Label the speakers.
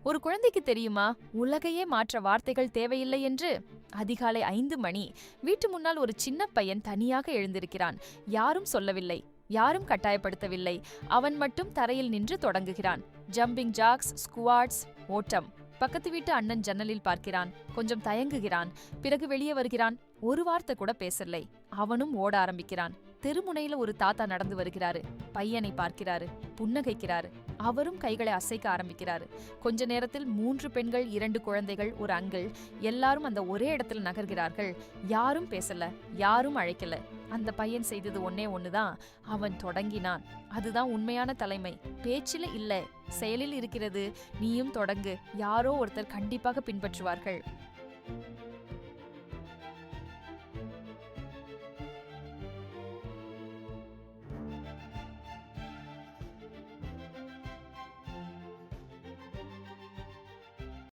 Speaker 1: ஒரு குழந்தைக்கு தெரியுமா, உலகையே மாற்ற வார்த்தைகள் தேவையில்லை என்று? அதிகாலை 5 மணி. வீட்டு முன்னால் ஒரு சின்ன பையன் தனியாக எழுந்திருக்கிறான். யாரும் சொல்லவில்லை, யாரும் கட்டாயப்படுத்தவில்லை. அவன் மட்டும் தரையில் நின்று தொடங்குகிறான். ஜம்பிங் ஜாக்ஸ், ஸ்குவாட்ஸ், ஓட்டம். பக்கத்து வீட்டு அண்ணன் ஜன்னலில் பார்க்கிறான். கொஞ்சம் தயங்குகிறான். பிறகு வெளியே வருகிறான். ஒரு வார்த்தை கூட பேசலை. அவனும் ஓட ஆரம்பிக்கிறான். தெருமுனையில ஒரு தாத்தா நடந்து வருகிறாரு. பையனை பார்க்கிறாரு, புன்னகைக்கிறாரு. அவரும் கைகளை அசைக்க ஆரம்பிக்கிறாரு. கொஞ்ச நேரத்தில் 3 பெண்கள், 2 குழந்தைகள், ஒரு அங்கிள், எல்லாரும் அந்த ஒரே இடத்துல நகர்கிறார்கள். யாரும் பேசல, யாரும் அழைக்கல. அந்த பையன் செய்தது ஒன்னே ஒண்ணுதான். அவன் தொடங்கினான். அதுதான் உண்மையான தலைமை. பேச்சில இல்ல, செயலில் இருக்கிறது. நீயும் தொடங்கு. யாரோ ஒருத்தர் கண்டிப்பாக பின்பற்றுவார்கள்.